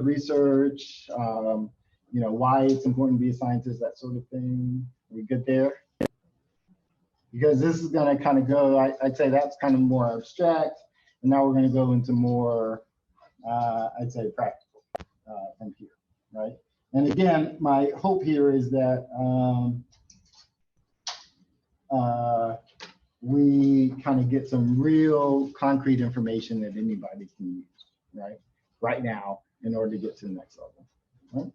research, you know, why it's important to be a scientist, that sort of thing. Are we good there? Because this is going to kind of go, I'd say that's kind of more abstract, and now we're going to go into more, I'd say, practical from here, right? And again, my hope here is that we kind of get some real concrete information that anybody can use, right now, in order to get to the next level. Right?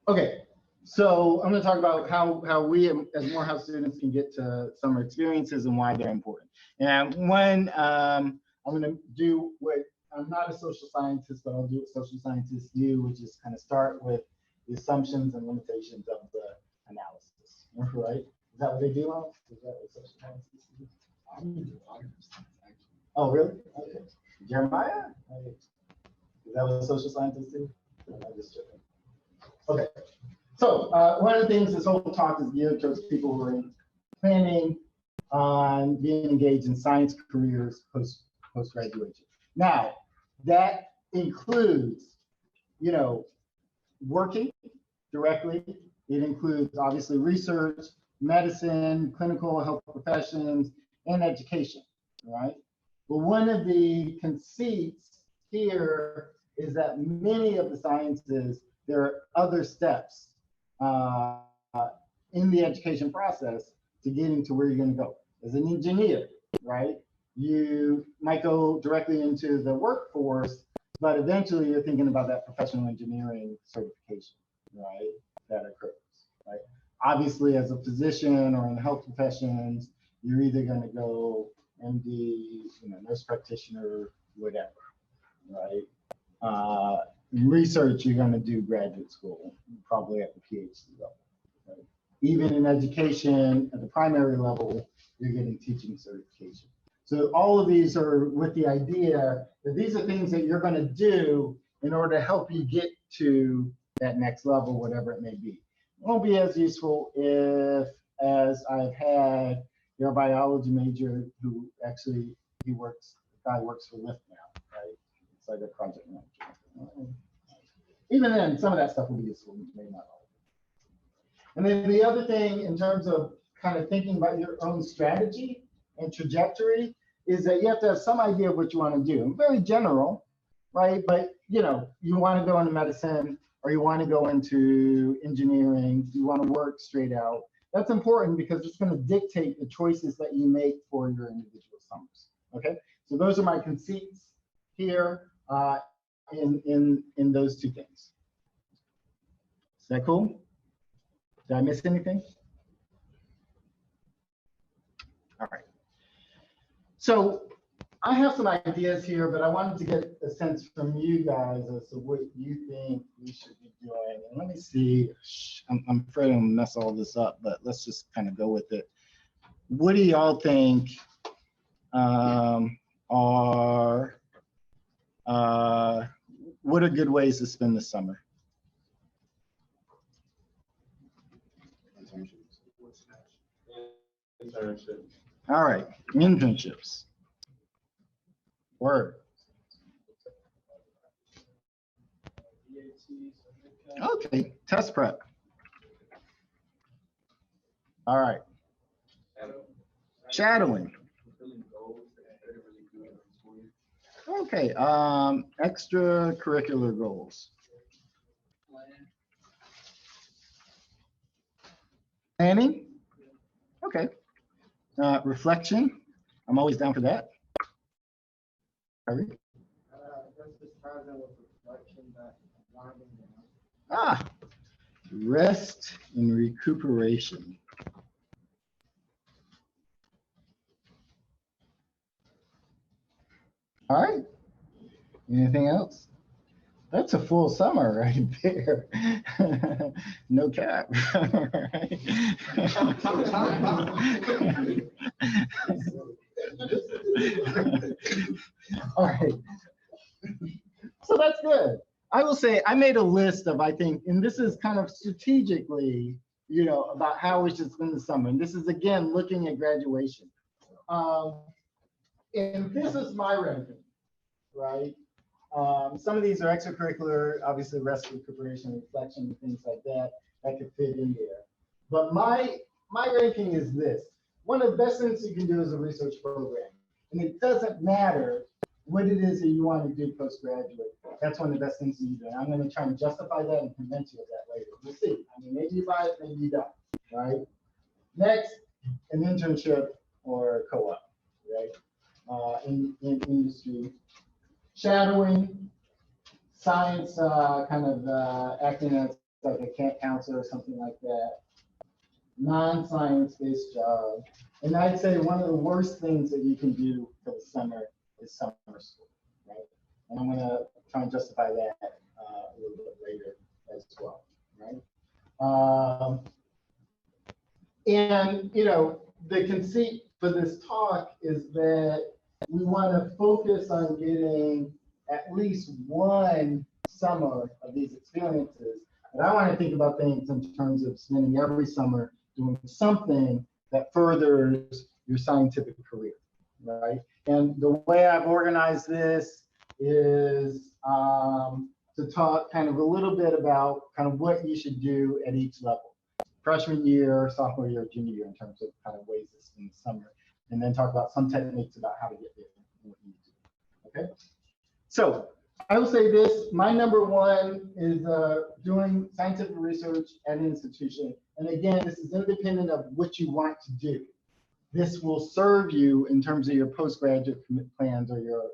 Okay, so I'm going to talk about how we as Morehouse students can get to summer experiences and why they're important. And when I'm going to do what, I'm not a social scientist, but I'll do what social scientists do, which is kind of start with the assumptions and limitations of the analysis, right? Is that what they do, Alex? Is that what social scientists do? Oh, really? Okay. Jeremiah? Is that what social scientists do? I'm just joking. Okay. So one of the things this whole talk is geared towards people who are planning on being engaged in science careers post-graduation. Now, that includes, you know, working directly. It includes obviously research, medicine, clinical health professions, and education, right? But one of the conceits here is that many of the sciences, there are other steps in the education process to getting to where you're going to go. As an engineer, right? You might go directly into the workforce, but eventually you're thinking about that professional engineering certification, right? That occurs, right? Obviously, as a physician or in the health professions, you're either going to go MD, you know, nurse practitioner, whatever, right? In research, you're going to do graduate school, probably at the PhD level. Right? Even in education, at the primary level, you're getting teaching certification. So all of these are with the idea that these are things that you're going to do in order to help you get to that next level, whatever it may be. It won't be as useful if, as I've had your biology major who actually, the guy works for Lyft now, right? It's like a project manager. Even then, some of that stuff will be useful, maybe not all. And then the other thing in terms of kind of thinking about your own strategy and trajectory is that you have to have some idea of what you want to do. Very general, right? But you know, you want to go into medicine or you want to go into engineering, you want to work straight out. That's important because it's going to dictate the choices that you make for your individual summers. Okay, so those are my conceits here in those two things. Is that cool? Did I miss anything? All right. So I have some ideas here, but I wanted to get a sense from you guys as to what you think we should be doing. And let me see. I'm afraid I'm gonna mess all this up, but let's just kind of go with it. What do y'all think what are good ways to spend the summer? Internship. All right, internships. Word. Okay, test prep. All right. Shadowing. Okay, extracurricular goals. Planning. Okay. Reflection. I'm always down for that. Rest and recuperation. All right. Anything else? That's a full summer right there. No cap. Right? All right. So that's good. I will say I made a list of, I think, and this is kind of strategically, you know, about how we should spend the summer. And this is, again, looking at graduation. And this is my ranking, right? Some of these are extracurricular, obviously rest, recuperation, reflection, things like that, that could fit in there. But my ranking is this. One of the best things you can do is a research program. And it doesn't matter what it is that you want to do postgraduate. That's one of the best things you do. And I'm going to try and justify that and convince you of that later. We'll see. I mean, maybe you buy it, maybe you don't, right? Next, an internship or co-op, right? In industry. Shadowing, science, kind of acting as like a camp counselor or something like that. Non-science based job. And I'd say one of the worst things that you can do for the summer is summer school, right? And I'm gonna try and justify that a little bit later as well, right? And you know, the conceit for this talk is that we want to focus on getting at least one summer of these experiences. But I want to think about things in terms of spending every summer doing something that furthers your scientific career, right? And the way I've organized this is to talk kind of a little bit about kind of what you should do at each level. Freshman year, sophomore year, junior year, in terms of kind of ways to spend the summer. And then talk about some techniques about how to get there and what you need to do, okay? So I will say this, my number one is doing scientific research at an institution. And again, this is independent of what you want to do. This will serve you in terms of your postgraduate plans or your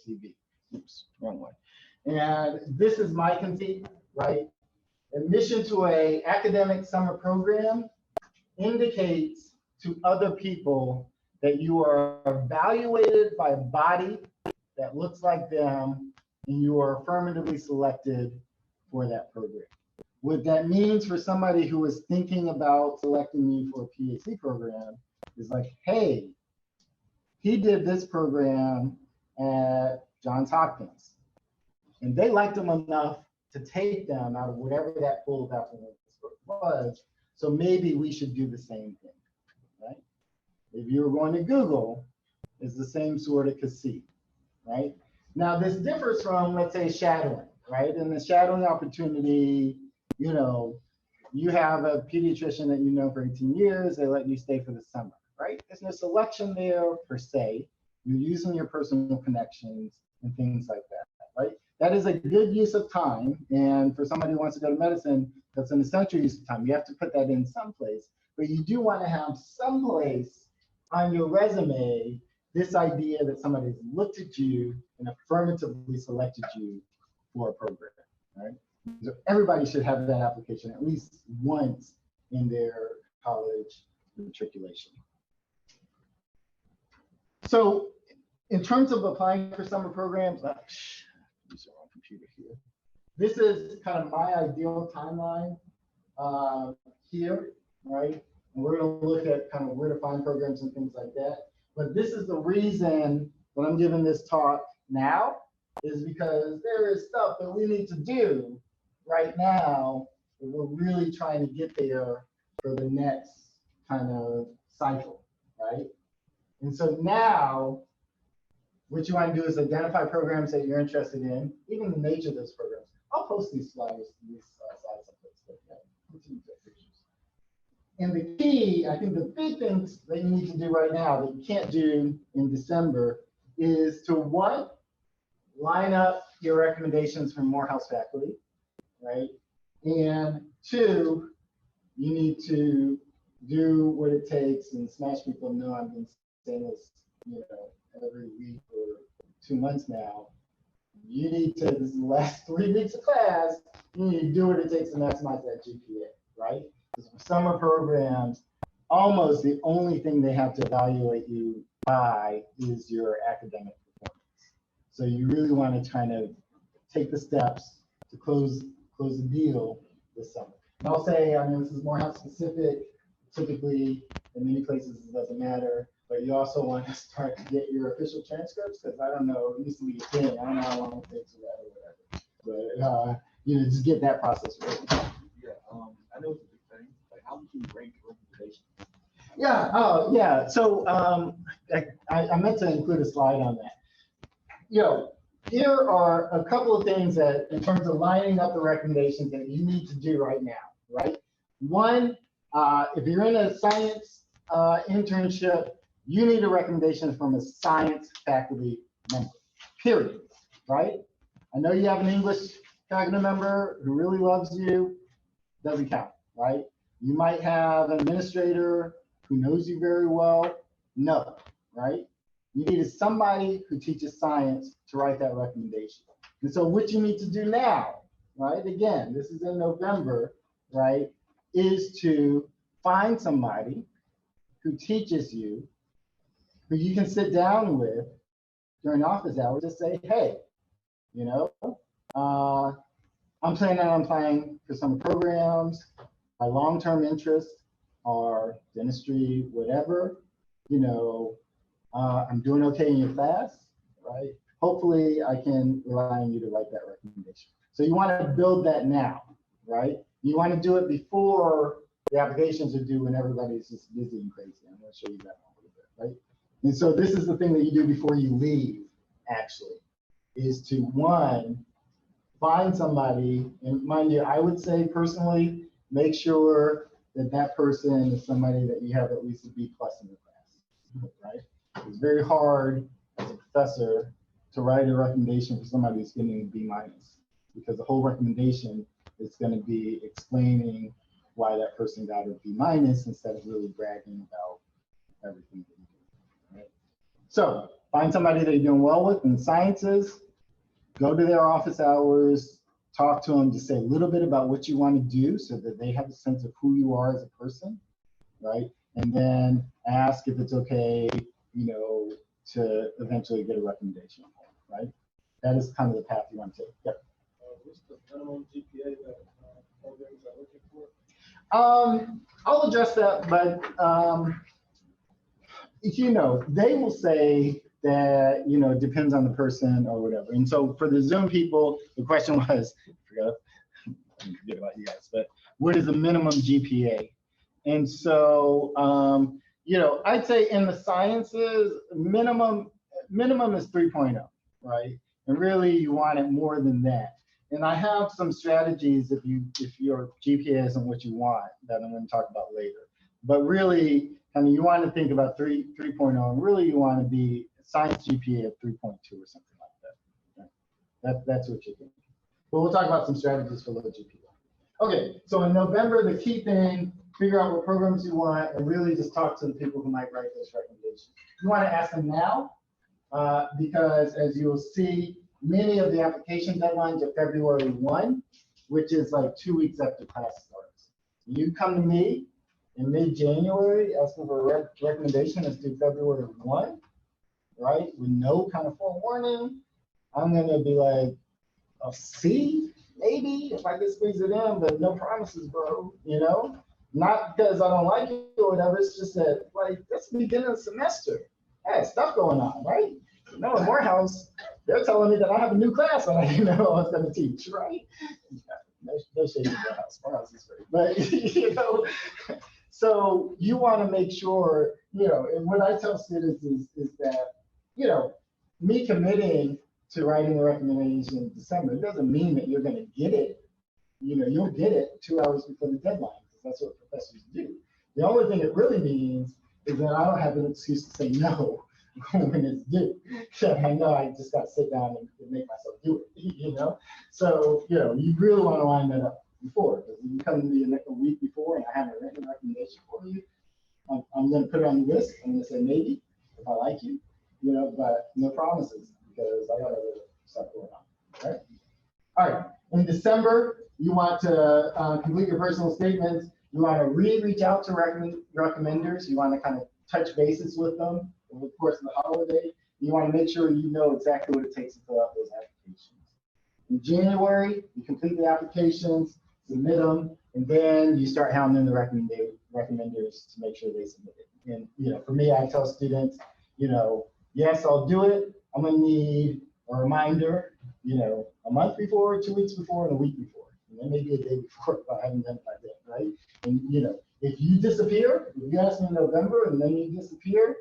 CV. Oops, wrong one. And this is my conceit, right? Admission to an academic summer program indicates to other people that you are evaluated by a body that looks like them, and you are affirmatively selected for that program. What that means for somebody who is thinking about selecting me for a PhD program is like, hey, he did this program at Johns Hopkins, and they liked him enough to take them out of whatever that pool of applicants was, so maybe we should do the same thing, right? If you were going to Google, it's the same sort of conceit, right? Now this differs from, let's say, shadowing, right? In the shadowing opportunity, you know, you have a pediatrician that you know for 18 years, they let you stay for the summer, right? There's no selection there per se. You're using your personal connections and things like that, right? That is a good use of time. And for somebody who wants to go to medicine, that's an essential use of time. You have to put that in someplace, but you do want to have someplace on your resume this idea that somebody's looked at you and affirmatively selected you for a program, right? So everybody should have that application at least once in their college matriculation. So in terms of applying for summer programs, use the wrong computer here. This is kind of my ideal timeline here, right? And we're going to look at kind of where to find programs and things like that. But this is the reason that I'm giving this talk now, is because there is stuff that we need to do right now that we're really trying to get there for the next kind of cycle, right? And so now, what you want to do is identify programs that you're interested in, even the nature of those programs. I'll post these slides, slides someplace. And the key, I think the big things that you need to do right now that you can't do in December is to, one, line up your recommendations from Morehouse faculty, right? And two, you need to do what it takes, and Smash people know I've been saying this, you know, every week or 2 months now. You need to, this is the last 3 weeks of class, you need to do what it takes to maximize that GPA, right? Because for summer programs, almost the only thing they have to evaluate you by is your academic performance. So you really want to kind of take the steps to close the deal this summer. And I'll say, I mean, this is Morehouse specific. Typically, in many places, it doesn't matter. But you also want to start to get your official transcripts, because I don't know, it used to be a thing. I don't know how long it takes for that or whatever. But you know, just get that process ready. Yeah, I know it's a big thing. Like, how would you rank recommendations? Yeah. Oh, yeah. So I meant to include a slide on that. You know, here are a couple of things that, in terms of lining up the recommendations that you need to do right now, right? One, if you're in a science internship, you need a recommendation from a science faculty member, period, right? I know you have an English faculty member who really loves you, doesn't count, right? You might have an administrator who knows you very well, no, right? You needed somebody who teaches science to write that recommendation. And so what you need to do now, right? Again, this is in November, right? Is to find somebody who teaches you, who you can sit down with during office hours to say, hey, you know, I'm planning on applying for some programs. My long-term interests are dentistry, whatever, you know, I'm doing okay in your class, right? Hopefully I can rely on you to write that recommendation. So you want to build that now, right? You want to do it before the applications are due when everybody's just busy and crazy. I'm going to show you that in a little bit, right? And so this is the thing that you do before you leave, actually, is to, one, find somebody, and mind you, I would say personally, make sure that that person is somebody that you have at least a B+ in the class, right? It's very hard as a professor to write a recommendation for somebody who's getting a B-, because the whole recommendation is going to be explaining why that person got a B- instead of really bragging about everything that you do, right? So find somebody that you're doing well with in the sciences, go to their office hours, talk to them, just say a little bit about what you want to do so that they have a sense of who you are as a person, right? And then ask if it's okay, you know, to eventually get a recommendation, right? That is kind of the path you want to take. Yep. What's the minimum GPA that programs are looking for? I'll address that, but you know, they will say that, you know, it depends on the person or whatever. And so for the Zoom people, the question was, forget about you guys, but what is the minimum GPA? And so, you know, I'd say in the sciences, minimum is 3.0, right? And really you want it more than that. And I have some strategies if your GPA isn't what you want that I'm going to talk about later. But really, I mean, you want to think about 3.0, and really you want to be science GPA of 3.2 or something like that. Right? That's what you're thinking. But we'll talk about some strategies for low GPA. Okay, so in November, the key thing, figure out what programs you want, and really just talk to the people who might write those recommendations. You want to ask them now, because as you will see, many of the application deadlines are February 1, which is like 2 weeks after class starts. You come to me in mid-January asking for a recommendation that's due February 1, right? With no kind of forewarning, I'm gonna be like, a C, maybe, if I can squeeze it in, but no promises, bro, you know? Not because I don't like you or whatever, it's just that, like, that's the beginning of the semester. I had stuff going on, right? You know, in Morehouse, they're telling me that I have a new class that I didn't know I was gonna teach, right? No shade in Morehouse, Morehouse is great, but, you know, so you wanna make sure, you know, and what I tell students is that, you know, me committing to writing the recommendation in December, it doesn't mean that you're going to get it. You know, you'll get it 2 hours before the deadline, because that's what professors do. The only thing it really means is that I don't have an excuse to say no when it's due. I know I just got to sit down and make myself do it, you know? So, you know, you really want to line that up before, because if you come to me a week before and I haven't written a recommendation for you, I'm going to put it on the list. I'm going to say maybe if I like you, you know, but no promises, because I got other stuff going on, right? All right, in December, you want to complete your personal statements. You want to reach out to recommenders. You want to kind of touch bases with them over the course of the holiday. You want to make sure you know exactly what it takes to fill out those applications. In January, you complete the applications, submit them, and then you start hounding the recommenders to make sure they submit it. And, you know, for me, I tell students, you know, yes, I'll do it. I'm going to need a reminder, you know, a month before, 2 weeks before, and a week before. And then maybe a day before if I haven't done it by then, right? And, you know, if you disappear, if you ask me in November and then you disappear,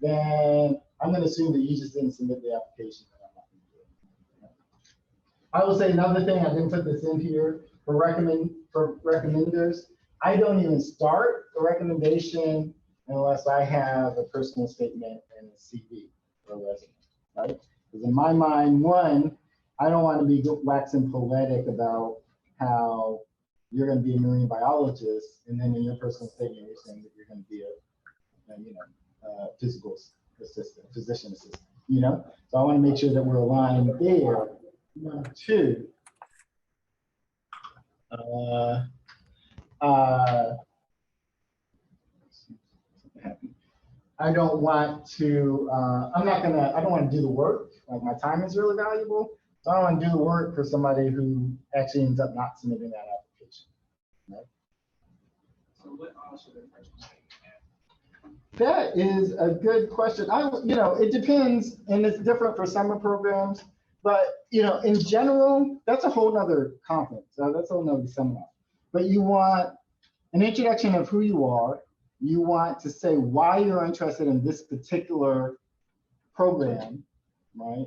then I'm going to assume that you just didn't submit the application. And I'm not going to do it. I will say another thing, I didn't put this in here, for recommenders, I don't even start a recommendation unless I have a personal statement and a CV or a resume, right? Because in my mind, one, I don't want to be waxing poetic about how you're going to be a marine biologist, and then in your personal statement, you're saying that you're going to be physical assistant, physician assistant, you know? So I want to make sure that we're aligned there. Number two, I don't want to, I don't want to do the work, like my time is really valuable, so I don't want to do the work for somebody who actually ends up not submitting that application, right? So what should a freshman say? That is a good question. It depends, and it's different for summer programs, but, in general, that's a whole nother conference, so that's a whole nother seminar. But you want an introduction of who you are. You want to say why you're interested in this particular program, right?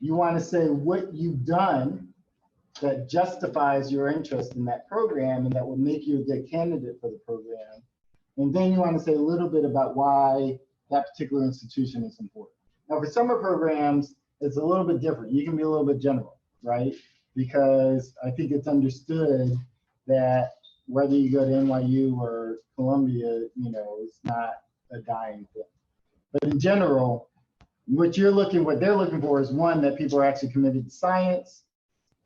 You want to say what you've done that justifies your interest in that program and that will make you a good candidate for the program. And then you want to say a little bit about why that particular institution is important. Now, for summer programs, it's a little bit different. You can be a little bit general, right? Because I think it's understood that whether you go to NYU or Columbia, it's not a dying thing. But in general, what they're looking for is one, that people are actually committed to science,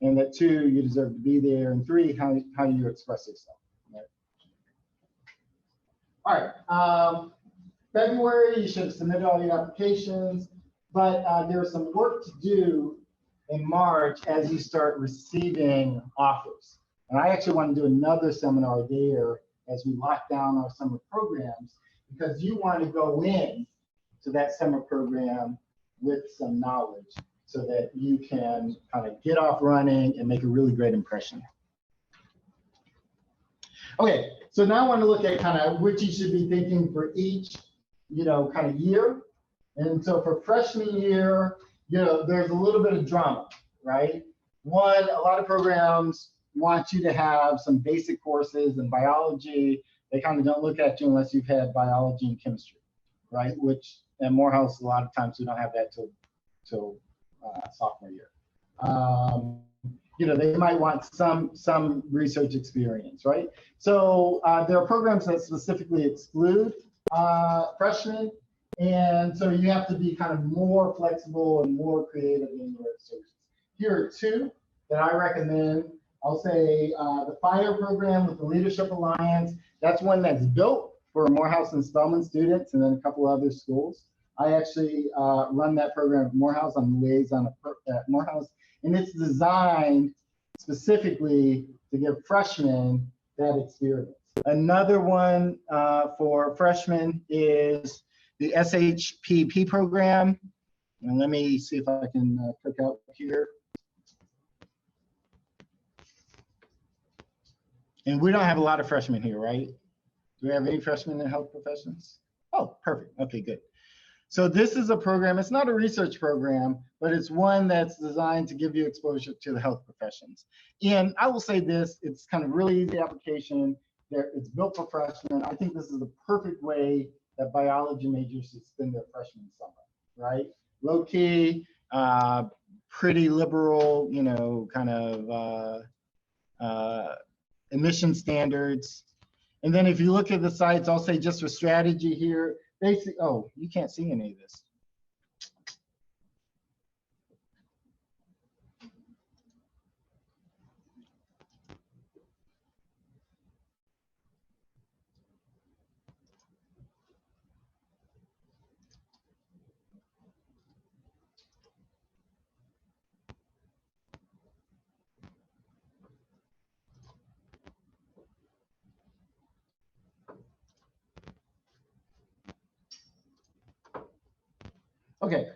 and that two, you deserve to be there, and three, how you express yourself. Right? All right, February, you should have submitted all your applications, but there's some work to do in March as you start receiving offers. And I actually want to do another seminar there as we lock down our summer programs, because you want to go in to that summer program with some knowledge so that you can kind of get off running and make a really great impression. Okay, so now I want to look at kind of what you should be thinking for each, kind of year. And so for freshman year, there's a little bit of drama, right? One, a lot of programs want you to have some basic courses in biology. They kind of don't look at you unless you've had biology and chemistry, right? Which at Morehouse, a lot of times we don't have that till sophomore year. They might want some research experience, right? So there are programs that specifically exclude freshmen, and so you have to be kind of more flexible and more creative in your research. Here are two that I recommend. I'll say the FIRE program with the Leadership Alliance. That's one that's built for Morehouse and Spelman students, and then a couple other schools. I actually run that program at Morehouse. I'm the liaison at Morehouse, and it's designed specifically to give freshmen that experience. Another one for freshmen is the Shpp program. And let me see if I can click out here. And we don't have a lot of freshmen here, right? Do we have any freshmen in health professions? Oh, perfect. Okay, good. So this is a program, it's not a research program, but it's one that's designed to give you exposure to the health professions. And I will say this, it's kind of really easy application. It's built for freshmen. I think this is the perfect way that biology majors should spend their freshman summer, right? Low key, pretty liberal, kind of admission standards. And then if you look at the sites, I'll say just for strategy here, basically, oh, you can't see any of this. Okay,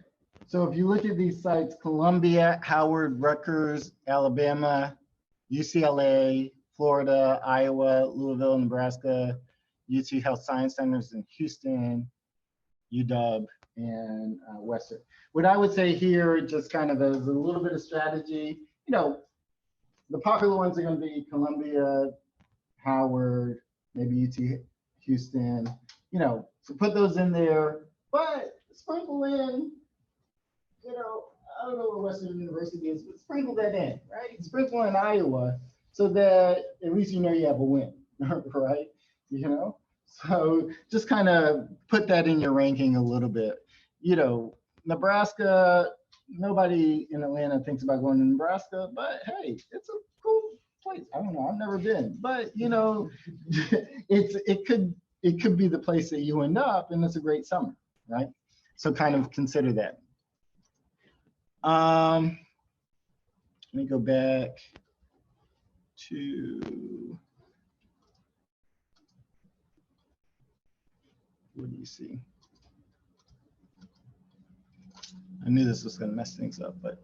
so if you look at these sites, Columbia, Howard, Rutgers, Alabama, UCLA, Florida, Iowa, Louisville, Nebraska, UT Health Science Centers in Houston, UW, and Western. What I would say here, just kind of as a little bit of strategy, you know, the popular ones are going to be Columbia, Howard, maybe UT Houston, you know, so put those in there, but sprinkle in, you know, I don't know where Western University is, but sprinkle that in, right? Sprinkle in Iowa so that at least you know you have a win, right? You know, so just kind of put that in your ranking a little bit. You know, Nebraska, nobody in Atlanta thinks about going to Nebraska, but hey, it's a cool place. I don't know, I've never been, but you know, it could be the place that you end up, and it's a great summer, right? So kind of consider that. Let me go back to, what do you see? I knew this was going to mess things up, but.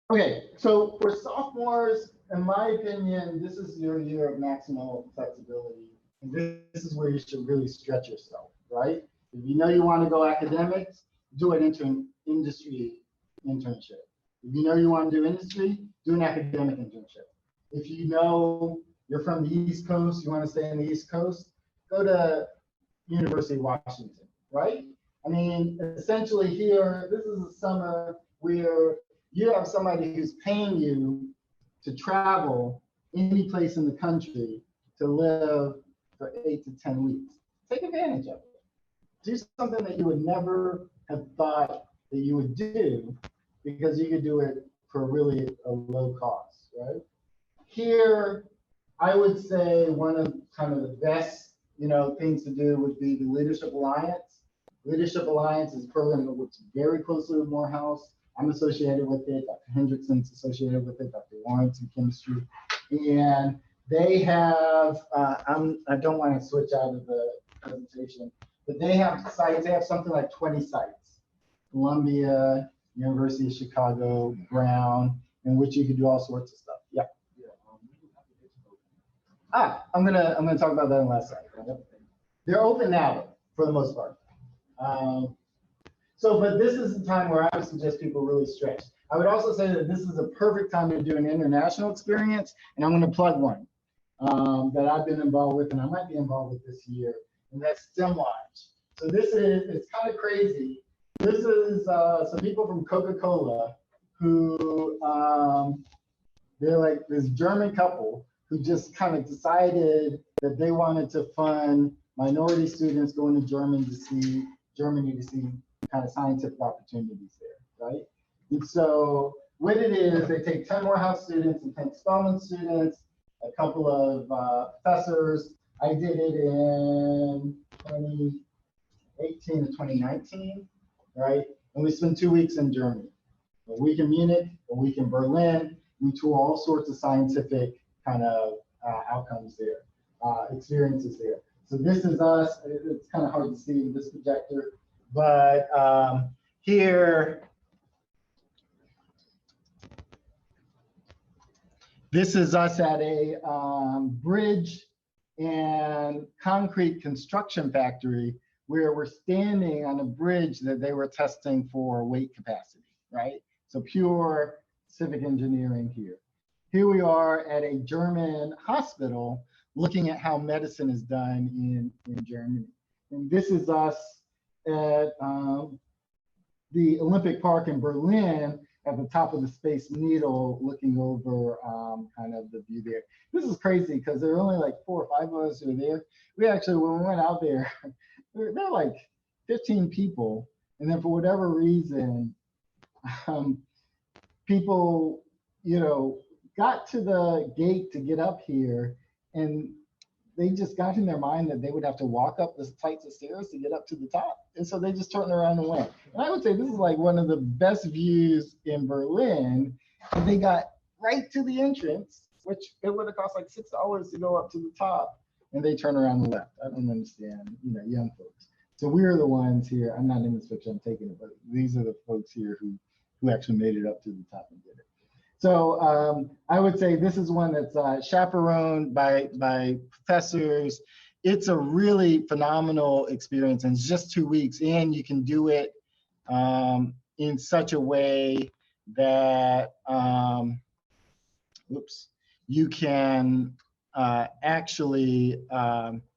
Okay, so for sophomores, in my opinion, this is your year of maximal flexibility. And this is where you should really stretch yourself, right? If you know you want to go academics, do an industry internship. If you know you want to do industry, do an academic internship. If you know you're from the East Coast, you want to stay in the East Coast, go to University of Washington, right? I mean, essentially here, this is a summer where you have somebody who's paying you to travel any place in the country to live for 8 to 10 weeks. Take advantage of it. Do something that you would never have thought that you would do because you could do it for really a low cost, right? Here, I would say one of kind of the best, you know, things to do would be the Leadership Alliance. Leadership Alliance is a program that works very closely with Morehouse. I'm associated with it, Dr. Hendrickson's associated with it, Dr. Lawrence in chemistry. And they have, I don't want to switch out of the presentation, but they have sites, they have something like 20 sites. Columbia, University of Chicago, Brown, in which you can do all sorts of stuff. Yeah. I'm gonna talk about that in the last slide. They're open now for the most part. But this is the time where I would suggest people really stretch. I would also say that this is a perfect time to do an international experience, and I'm going to plug one that I've been involved with, and I might be involved with this year, and that's STEM Watch. So this is, it's kind of crazy. This is some people from Coca-Cola who, they're like this German couple who just kind of decided that they wanted to fund minority students going to Germany to see kind of scientific opportunities there, right? And so what it is, they take 10 Morehouse students and 10 Spelman students, a couple of professors. I did it in 2018 to 2019, right? And we spent 2 weeks in Germany, a week in Munich, a week in Berlin. We tour all sorts of scientific kind of outcomes there, experiences there. So this is us. It's kind of hard to see in this projector, but here, this is us at a bridge and concrete construction factory where we're standing on a bridge that they were testing for weight capacity, right? So pure civic engineering here. Here we are at a German hospital looking at how medicine is done in Germany. And this is us at the Olympic Park in Berlin at the top of the Space Needle looking over kind of the view there. This is crazy because there are only like 4 or 5 of us who are there. We actually, when we went out there, there were like 15 people. And then for whatever reason, people, you know, got to the gate to get up here, and they just got in their mind that they would have to walk up the flights of stairs to get up to the top. And so they just turned around and went. And I would say this is like one of the best views in Berlin. And they got right to the entrance, which it would have cost like $6 to go up to the top. And they turned around and left. I don't understand, you know, young folks. So we're the ones here. I'm not in this picture, I'm taking it, but these are the folks here who actually made it up to the top and did it. So I would say this is one that's chaperoned by professors. It's a really phenomenal experience, and it's just 2 weeks, and you can do it in such a way that you can actually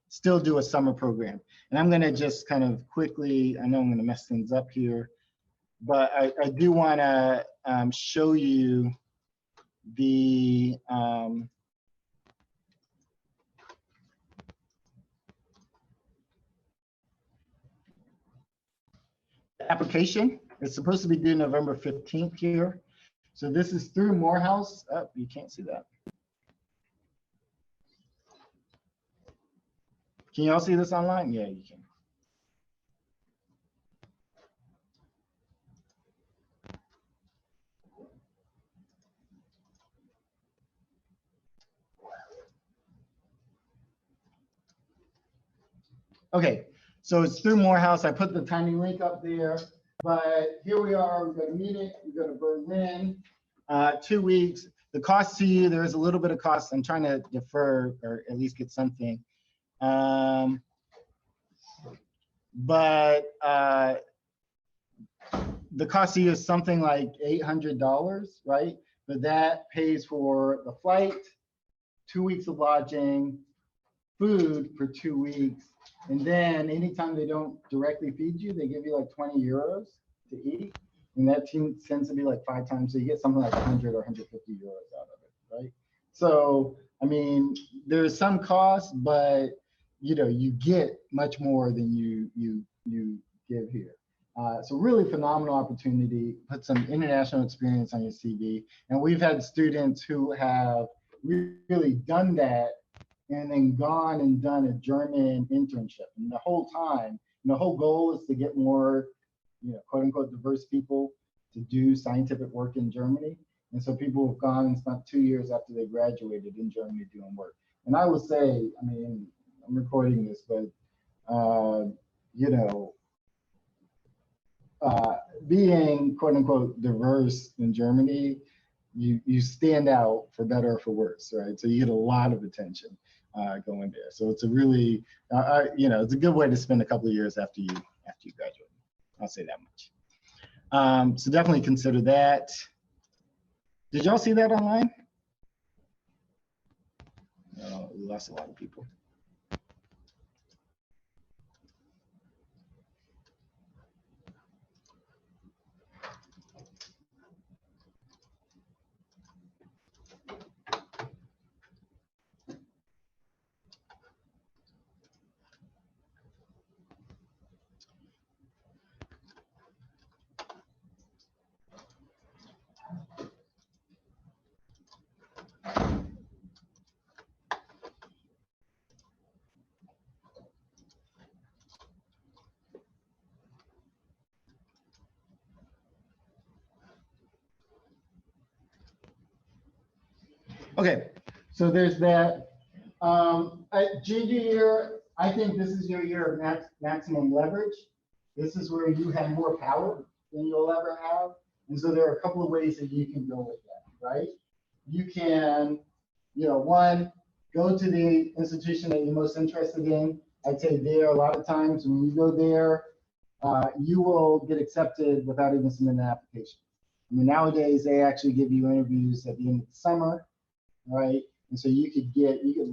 still do a summer program. And I'm going to just kind of quickly, I know I'm going to mess things up here, but I do want to show you the application. It's supposed to be due November 15th here. So this is through Morehouse. Oh, you can't see that. Can you all see this online? Yeah, you can. Okay, so it's through Morehouse. I put the tiny link up there, but here we are. We're going to Munich. We go to Berlin. 2 weeks. The cost to you, there is a little bit of cost. I'm trying to defer or at least get something. But the cost to you is something like $800, right? But that pays for the flight, 2 weeks of lodging, food for 2 weeks, and then anytime they don't directly feed you, they give you like 20 euros to eat, and that tends to be like 5 times, so you get something like 100 or 150 euros out of it, right? So, I mean, there's some cost, but you know, you get much more than you give here. So really phenomenal opportunity, put some international experience on your CV. And we've had students who have really done that and then gone and done a German internship. And the whole time, the whole goal is to get more, you know, quote unquote, diverse people to do scientific work in Germany. And so people have gone and spent 2 years after they graduated in Germany doing work. And I would say, I mean, I'm recording this, but, you know, being quote unquote diverse in Germany, you stand out for better or for worse, right? So you get a lot of attention going there. So it's a really, you know, it's a good way to spend a couple of years after you graduate. I'll say that much. So definitely consider that. Did y'all see that online? We lost a lot of people. Okay, so there's that. Junior year, I think this is your year of maximum leverage. This is where you have more power than you'll ever have. And so there are a couple of ways that you can go with that, right? You can, you know, one, go to the institution that you're most interested in. I'd say there, a lot of times when you go there, you will get accepted without even submitting an application. I mean, nowadays, they actually give you interviews at the end of the summer, right? And so you could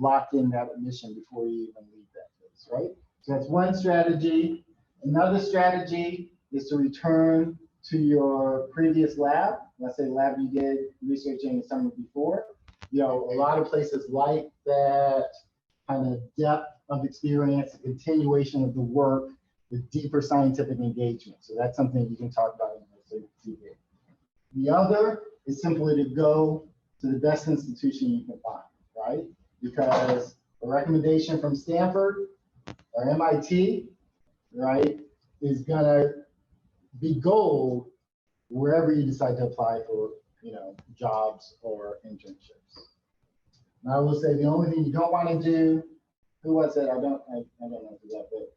lock in that admission before you even leave that place, right? So that's one strategy. Another strategy is to return to your previous lab. Let's say lab you did research in the summer before. You know, a lot of places like that kind of depth of experience, a continuation of the work, the deeper scientific engagement. So that's something you can talk about in the CV. The other is simply to go to the best institution you can find, right? Because a recommendation from Stanford or MIT, right, is gonna be gold wherever you decide to apply for, you know, jobs or internships. And I will say the only thing you don't want to do, who was it? I don't know who that, but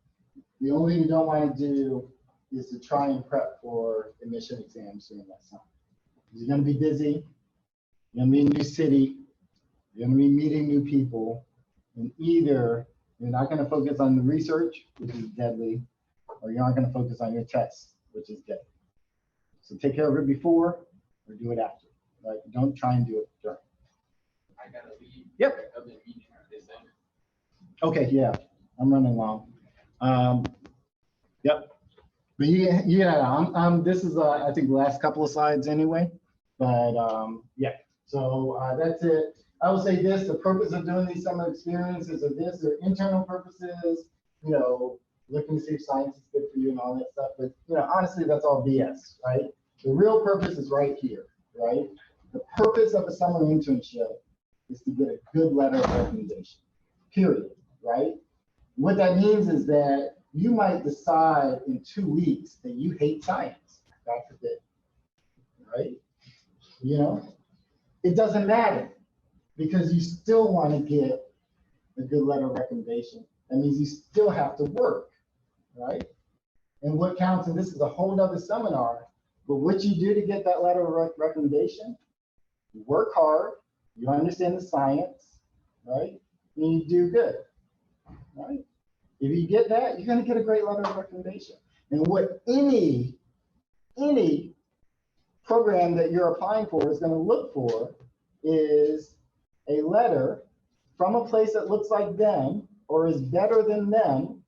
the only thing you don't want to do is to try and prep for admission exams during that time. You're going to be busy. You're gonna be in a new city, you're gonna be meeting new people, and either you're not gonna focus on the research, which is deadly, or you're not gonna focus on your tests, which is deadly. So take care of it before or do it after. Like, don't try and do it during. I gotta leave. Yep. Other meeting this end. Okay, yeah, I'm running long. Yep. But this is, I think, the last couple of slides anyway, but yeah, so that's it. I will say this, the purpose of doing these summer experiences are this, they're internal purposes, looking to see if science is good for you and all that stuff, but honestly, that's all BS, right? The real purpose is right here, right? The purpose of a summer internship is to get a good letter of recommendation, period, right? What that means is that you might decide in 2 weeks that you hate science, God forbid, right? It doesn't matter because you still want to get a good letter of recommendation. That means you still have to work, right? And what counts, and this is a whole nother seminar, but what you do to get that letter of recommendation, you work hard, you understand the science, right? And you do good, right? If you get that, you're gonna get a great letter of recommendation. And what any program that you're applying for is gonna look for is a letter from a place that looks like them or is better than them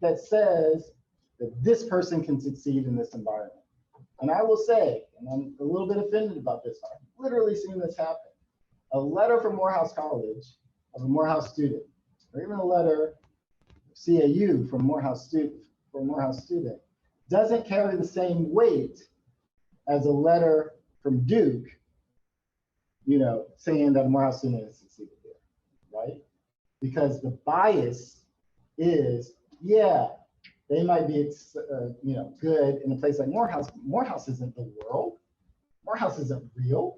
that says that this person can succeed in this environment. And I will say, and I'm a little bit offended about this, I've literally seen this happen. A letter from Morehouse College of a Morehouse student, or even a letter CAU from Morehouse student doesn't carry the same weight as a letter from Duke, saying that a Morehouse student has succeeded there, right? Because the bias is, yeah, they might be, good in a place like Morehouse. Morehouse isn't the world. Morehouse isn't real.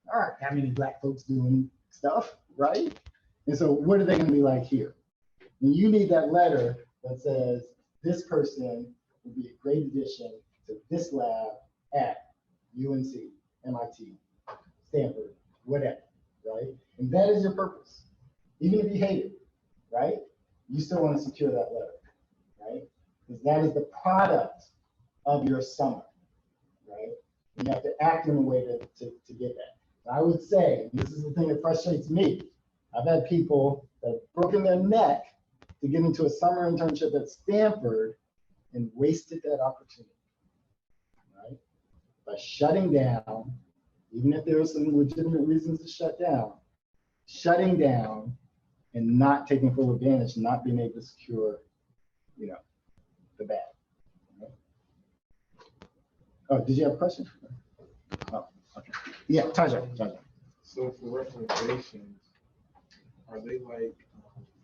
There aren't that many Black folks doing stuff, right? And so what are they going to be like here? And you need that letter that says this person would be a great addition to this lab at UNC, MIT, Stanford, whatever, right? And that is your purpose. Even if you hate it, right? You still want to secure that letter, right? Because that is the product of your summer, right? And you have to act in a way to get that. And I would say, this is the thing that frustrates me. I've had people that have broken their neck to get into a summer internship at Stanford and wasted that opportunity, right? By shutting down, even if there are some legitimate reasons to shut down, shutting down and not taking full advantage, not being able to secure, the bag. Right? Oh, did you have a question? Oh, okay. Yeah, Taja. So for recommendations, are they like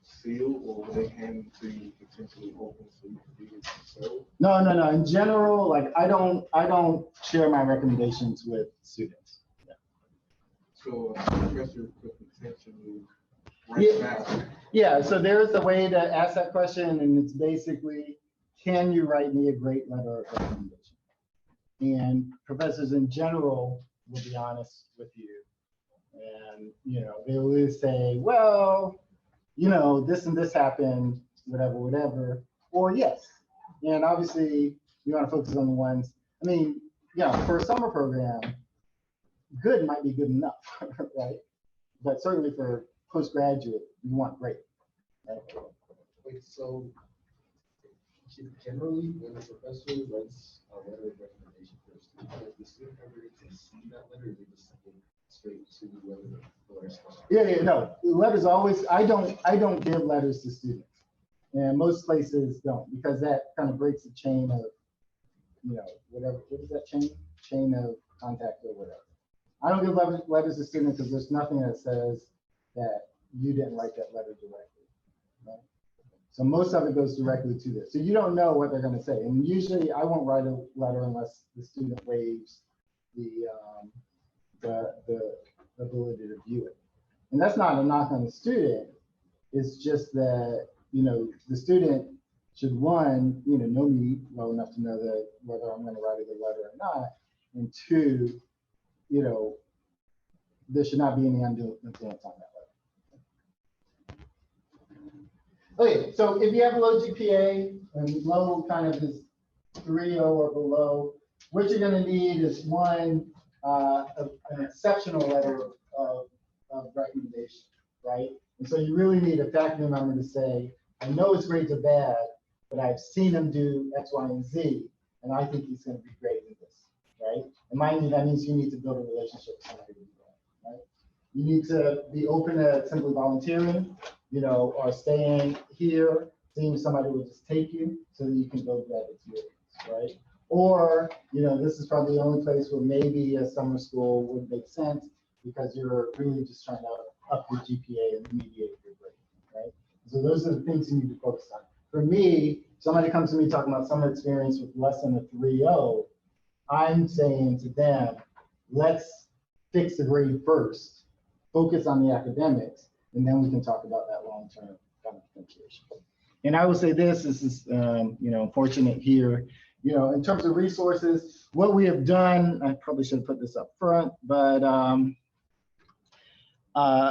sealed or will they hand to you potentially open so you can read it yourself? No. In general, like I don't share my recommendations with students. Yeah. So a professor could potentially write back. Yeah, so there's a way to ask that question, and it's basically, can you write me a great letter of recommendation? And professors in general will be honest with you. And, they will either say, well, this and this happened, whatever, or yes. And obviously, you want to focus on the ones, for a summer program, good might be good enough, right? But certainly for postgraduate, you want great. Right? Wait, so generally, when a professor writes a letter of recommendation for a student, does the student ever get to see that letter, or they just send it straight to whoever the letter's from? Yeah, no. Letters always, I don't give letters to students. And most places don't, because that kind of breaks the chain of, whatever, what is that chain? Chain of contact or whatever. I don't give letters to students because there's nothing that says that you didn't write that letter directly, right? So most of it goes directly to this. So you don't know what they're going to say. And usually I won't write a letter unless the student waives the ability to view it. And that's not a knock on the student. It's just that, the student should, one, know me well enough to know that whether I'm going to write a good letter or not. And two, there should not be any undue influence on that letter. Okay, so if you have a low GPA, and low kind of is 3.0 or below, what you're going to need is one, an exceptional letter of recommendation, right? And so you really need a faculty member to say, I know his grades are bad, but I've seen him do X, Y, and Z, and I think he's going to be great at this, right? And mind you, that means you need to build a relationship with somebody to do that, right? You need to be open to simply volunteering, you know, or staying here, seeing if somebody will just take you so that you can build that experience, right? Or, you know, this is probably the only place where maybe a summer school would make sense because you're really just trying to up your GPA and remediate your grade, right? So those are the things you need to focus on. For me, somebody comes to me talking about summer experience with less than a 3.0, I'm saying to them, let's fix the grade first, focus on the academics, and then we can talk about that long-term kind of differentiation. And I would say this is you know, unfortunate here, you know, in terms of resources, what we have done, I probably should have put this up front, but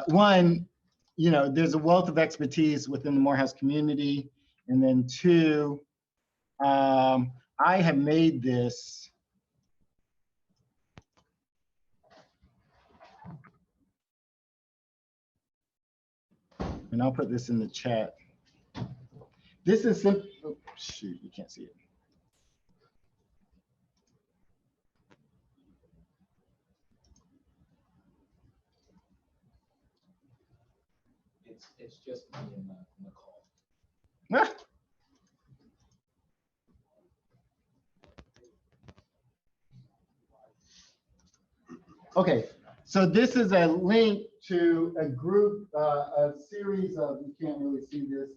one, you know, there's a wealth of expertise within the Morehouse community. And then two, I have made this and I'll put this in the chat. This is simple. Oh, shoot, you can't see it. It's just me in the call. Ah. Okay, so this is a link to a group, a series of, you can't really see this,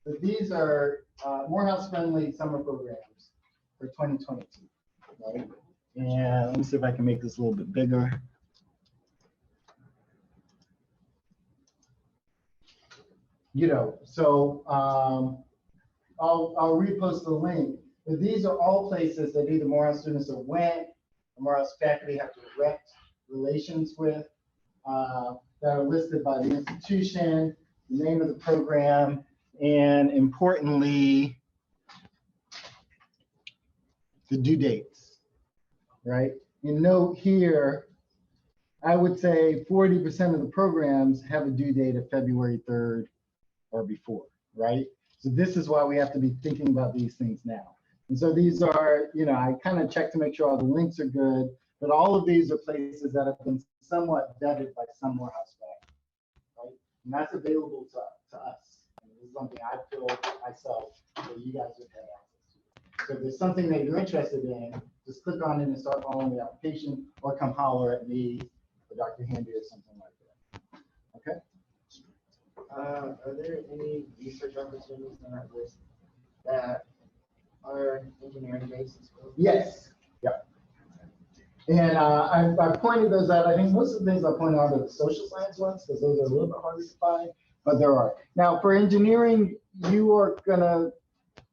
but these are Morehouse friendly summer programs for 2022, right? And let me see if I can make this a little bit bigger. You know, so I'll repost the link, but these are all places that either Morehouse students have went, or Morehouse faculty have direct relations with, that are listed by the institution, the name of the program, and importantly, the due dates, right? And note here, I would say 40% of the programs have a due date of February 3rd or before, right? So this is why we have to be thinking about these things now. And so these are, you know, I kind of check to make sure all the links are good, but all of these are places that have been somewhat vetted by some Morehouse faculty, right? And that's available to us. And this is something I built myself that you guys would have access to. So if there's something that you're interested in, just click on it and start following the application, or come holler at me or Dr. Handy or something like that. Okay? Are there any research opportunities on that list that are engineering based in school? Yes. Yep. And I pointed those out. I think most of the things I pointed out are the social science ones because those are a little bit harder to find, but there are. Now for engineering, you are gonna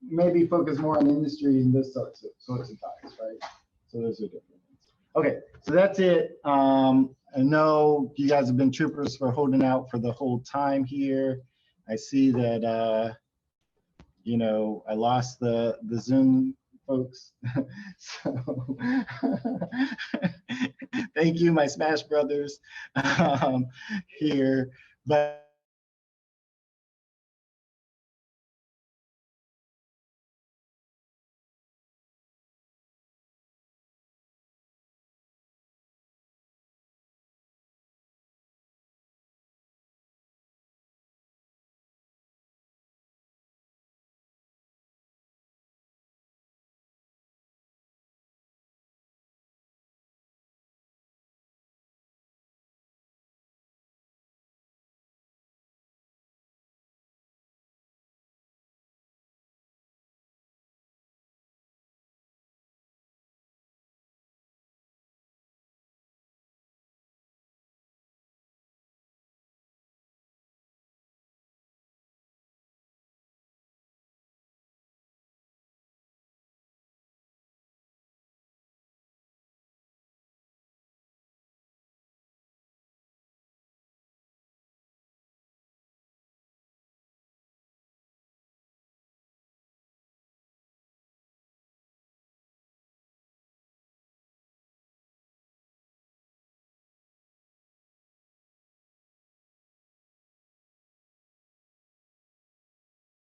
maybe focus more on industry and this sorts of topics, right? So those are different things. Okay, so that's it. I know you guys have been troopers for holding out for the whole time here. I see that you know, I lost the Zoom folks. So thank you, my Smash Brothers here. But